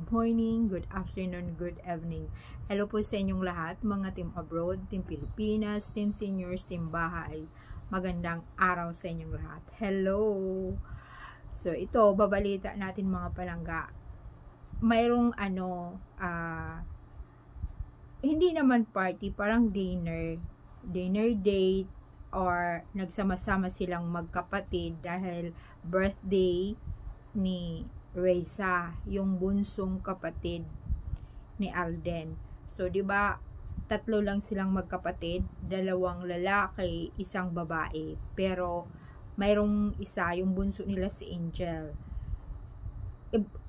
morning, good afternoon, good evening. Hello po sa inyong lahat, mga team abroad, team Pilipinas, team seniors, team bahay. Magandang araw sa inyong lahat. Hello! So ito, babalita natin mga palangga. Mayroong hindi naman party, parang dinner date, or nagsama-sama silang magkapatid dahil birthday ni Reza, yung bunsong kapatid ni Alden. So, 'di ba, tatlo lang silang magkapatid, dalawang lalaki, isang babae. Pero mayroong isa, yung bunso nila si Angel.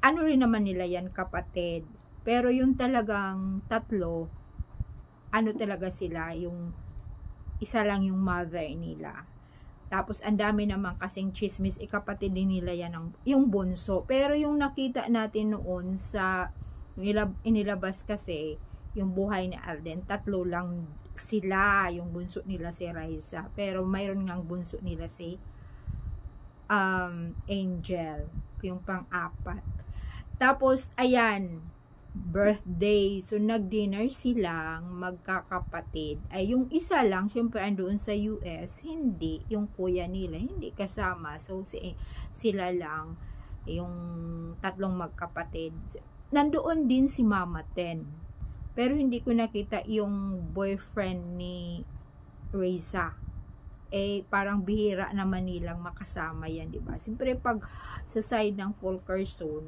Ano rin naman nila yan, kapatid. Pero yung talagang tatlo, talaga sila, yung isa lang yung mother nila. Tapos, ang dami naman kasing chismis, ikapatid din nila yan yung bunso. Pero yung nakita natin noon sa inilabas kasi, yung buhay ni Alden, tatlo lang sila, yung bunso nila si Reza. Pero mayroon ngang bunso nila si Angel, yung pang-apat. Tapos, ayan, birthday. So, nag-dinner silang magkakapatid. Ay, yung isa lang, syempre, andoon sa US, hindi, yung kuya nila, hindi kasama. So, sila lang, yung tatlong magkapatid. Nandoon din si Mama Ten. Pero, hindi ko nakita yung boyfriend ni Reza. Parang bihira naman nilang makasama yan, diba? Siyempre, pag sa side ng Fulkerson,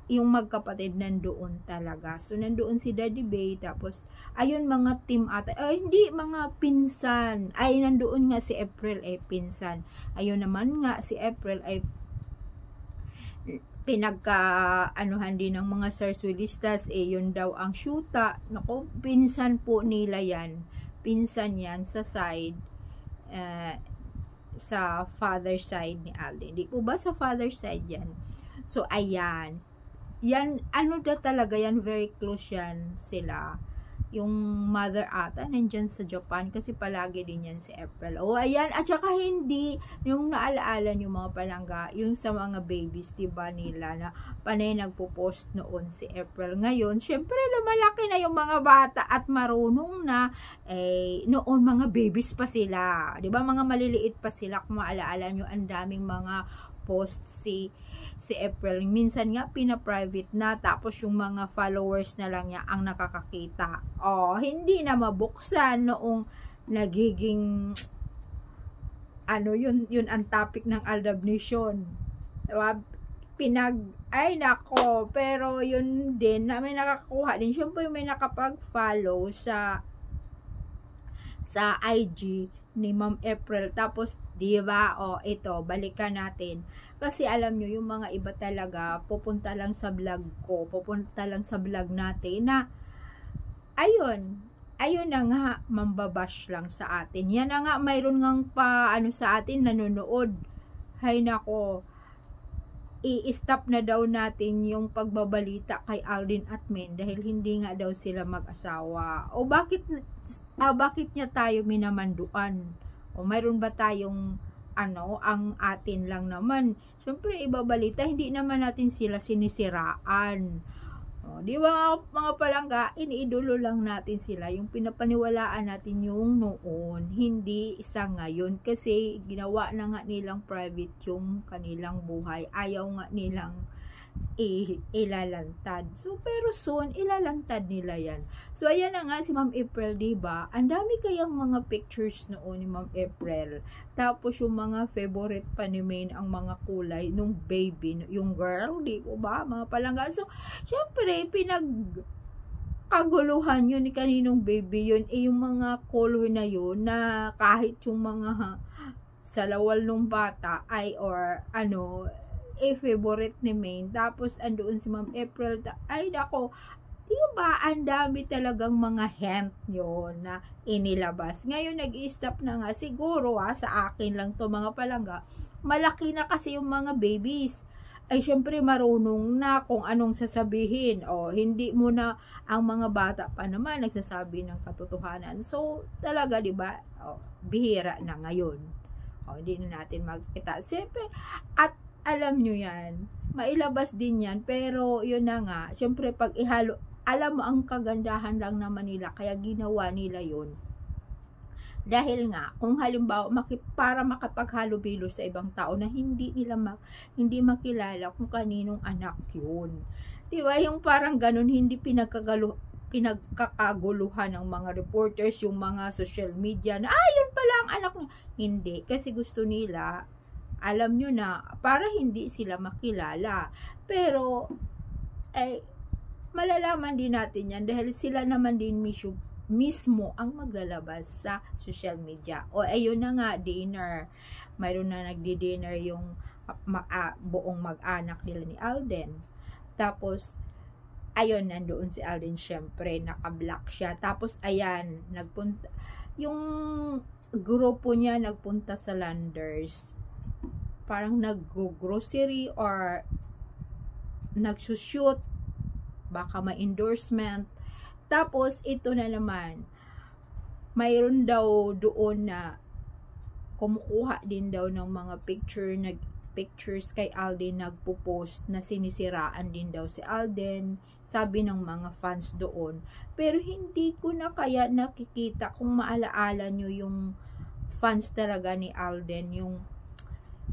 yung magkapatid nandoon talaga. So, nandoon si Daddy Bay, tapos, ayun, mga team ata, hindi, mga pinsan. Ay, nandoon nga si April, pinsan. Ayun naman nga, si April, pinagka-anuhan din ng mga sarsuelistas, yun daw ang syuta. Naku, pinsan po nila yan. Pinsan yan sa side, sa father side ni Alden. Di po ba sa father side yan? So, ayan. Yan, talaga yan, very close yan sila. Yung mother ata, nandyan sa Japan, kasi palagi din yan si April. Ayan, at saka hindi, yung naalaala nyo mga palangga, yung sa mga babies, diba nila, na panay nagpo-post noon si April. Ngayon, syempre, lumalaki na yung mga bata at marunong na, noon mga babies pa sila. Diba, mga maliliit pa sila, kung maalaala nyo, ang daming mga post si April. Minsan nga pina-private na, tapos yung mga followers na lang niya ang nakakakita. Hindi na mabuksan noong nagiging yun ang topic ng Aldab Nation. Diba? Nako, pero yun din na may nakakuha din. Siyempre may nakapag-follow sa IG ni Ma'am April. Tapos, diba, ito, balikan natin. Kasi alam nyo, yung mga iba talaga, pupunta lang sa vlog ko, pupunta lang sa vlog natin na, ayun na nga, mambabash lang sa atin. Yan na nga, mayroon ngang sa atin, nanonood. Hay nako, i-stop na daw natin yung pagbabalita kay Alden at Men dahil hindi nga daw sila mag-asawa. Bakit niya tayo minamanduan? Mayroon ba tayong ang atin lang naman? Siyempre, ibabalita, hindi naman natin sila sinisiraan. Di ba mga palangga, iniidolo lang natin sila, yung pinapaniwalaan natin yung noon, hindi isa ngayon, kasi ginawa na nga nilang private yung kanilang buhay, ayaw nga nilang ilalantad. So, pero soon, ilalantad nila yan. So, ayan na nga si Ma'am April, diba? Ang dami kayang mga pictures noon ni Ma'am April. Tapos, yung mga favorite pa ni Maine, ang mga kulay nung baby, yung girl, di ba? Mga palangga. So, syempre, kaguluhan yun ni kaninong baby yun. Yung mga color na yun, na kahit yung mga salawal nung bata, favorite ni Maine. Tapos, andoon si Ma'am April. Nako, di ba, ang dami talagang mga hint yun na inilabas. Ngayon, nag-i-stop na nga. Siguro, sa akin lang to mga palangga, malaki na kasi yung mga babies. Syempre, marunong na kung anong sasabihin. Hindi mo na, ang mga bata pa naman, nagsasabi ng katotohanan. So, talaga, di ba, bihira na ngayon. Hindi na natin magkita. Siyempre, at alam nyo yan, mailabas din yan, pero yun na nga, syempre pag ihalo, alam mo ang kagandahan lang naman nila, kaya ginawa nila yun. Dahil nga, kung halimbawa, para makapaghalubilo sa ibang tao na hindi hindi makilala kung kaninong anak yun. Diba? Yung parang ganun, hindi pinagkakaguluhan ng mga reporters, yung mga social media na, yun pala ang anak niya. Hindi, kasi gusto nila, alam nyo na, para hindi sila makilala. Pero, malalaman din natin yan dahil sila naman din mismo ang maglalabas sa social media. O ayun na nga, dinner. Mayroon na nagdi-dinner yung buong mag-anak nila ni Alden. Tapos, ayun, nandoon si Alden, syempre, naka-black siya. Tapos, ayan, yung grupo niya nagpunta sa Landers. Parang nag-grocery or nagsushoot, baka may endorsement. Tapos, ito na naman, mayroon daw doon na kumukuha din daw ng mga pictures kay Alden, nagpo-post na sinisiraan din daw si Alden, sabi ng mga fans doon. Pero hindi ko na kaya nakikita, kung maalaala nyo yung fans talaga ni Alden, yung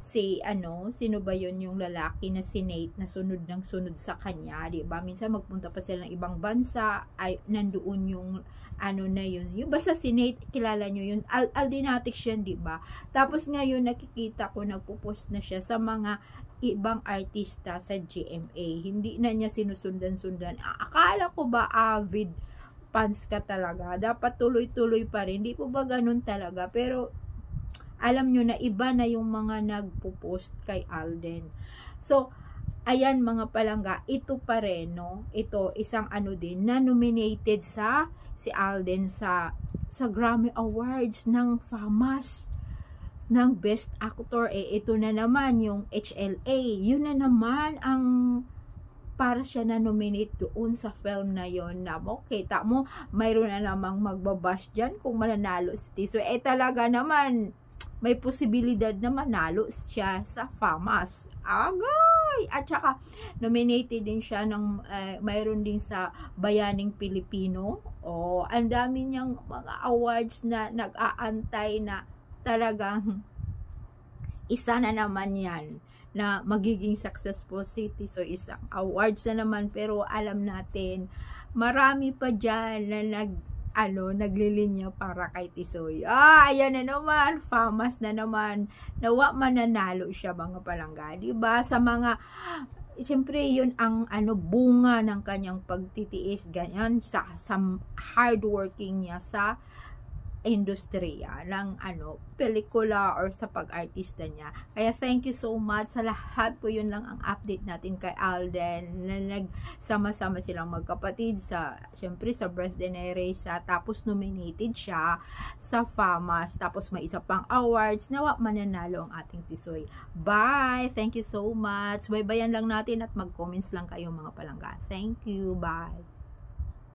sino ba yun, yung lalaki na si Nate na sunod ng sunod sa kanya, di ba? Minsan magpunta pa sila ng ibang bansa, ay nandoon yung na yun. Yung basta si Nate, kilala nyo yun, Aldenatics yan, di ba? Tapos ngayon nakikita ko nagpo-post na siya sa mga ibang artista sa GMA. Hindi na niya sinusundan-sundan. Akala ko ba avid fans ka talaga? Dapat tuloy-tuloy pa rin. Hindi po ba ganun talaga? Pero alam nyo na iba na yung mga nagpo-post kay Alden. So, ayan mga palangga, ito pa rin, no? Ito, isang din, na nominated si Alden sa Grammy Awards ng FAMAS ng Best Actor. Ito na naman yung HLA. Yun na naman ang para siya na nominate doon sa film na yon na kita mo, mayroon na namang magbabash dyan kung mananalo si Tisoy. Talaga naman, may posibilidad na manalo siya sa FAMAS. Agay! At saka, nominated din siya ng, mayroon din sa Bayaning Pilipino. Ang dami niyang mga awards na nag-aantay na talagang isa na naman yan na magiging successful city. So, isang awards na naman. Pero alam natin, marami pa dyan na naglilinya para kay Tisoy. Ayan na naman, FAMAS na naman, nawa mananalo siya mga palangga, diba? Sa mga, siyempre yun ang bunga ng kanyang pagtitiis, ganyan, sa hardworking niya sa industriya ng pelikula or sa pag-artista niya. Kaya thank you so much sa lahat po. Yun lang ang update natin kay Alden, na nagsama-sama silang magkapatid syempre sa birthday ni Reza, tapos nominated siya sa FAMAS, tapos may isa pang awards, nawa mananalo ang ating Tisoy. Bye! Thank you so much. Baybayan lang natin at mag-comments lang kayo mga palangga. Thank you. Bye!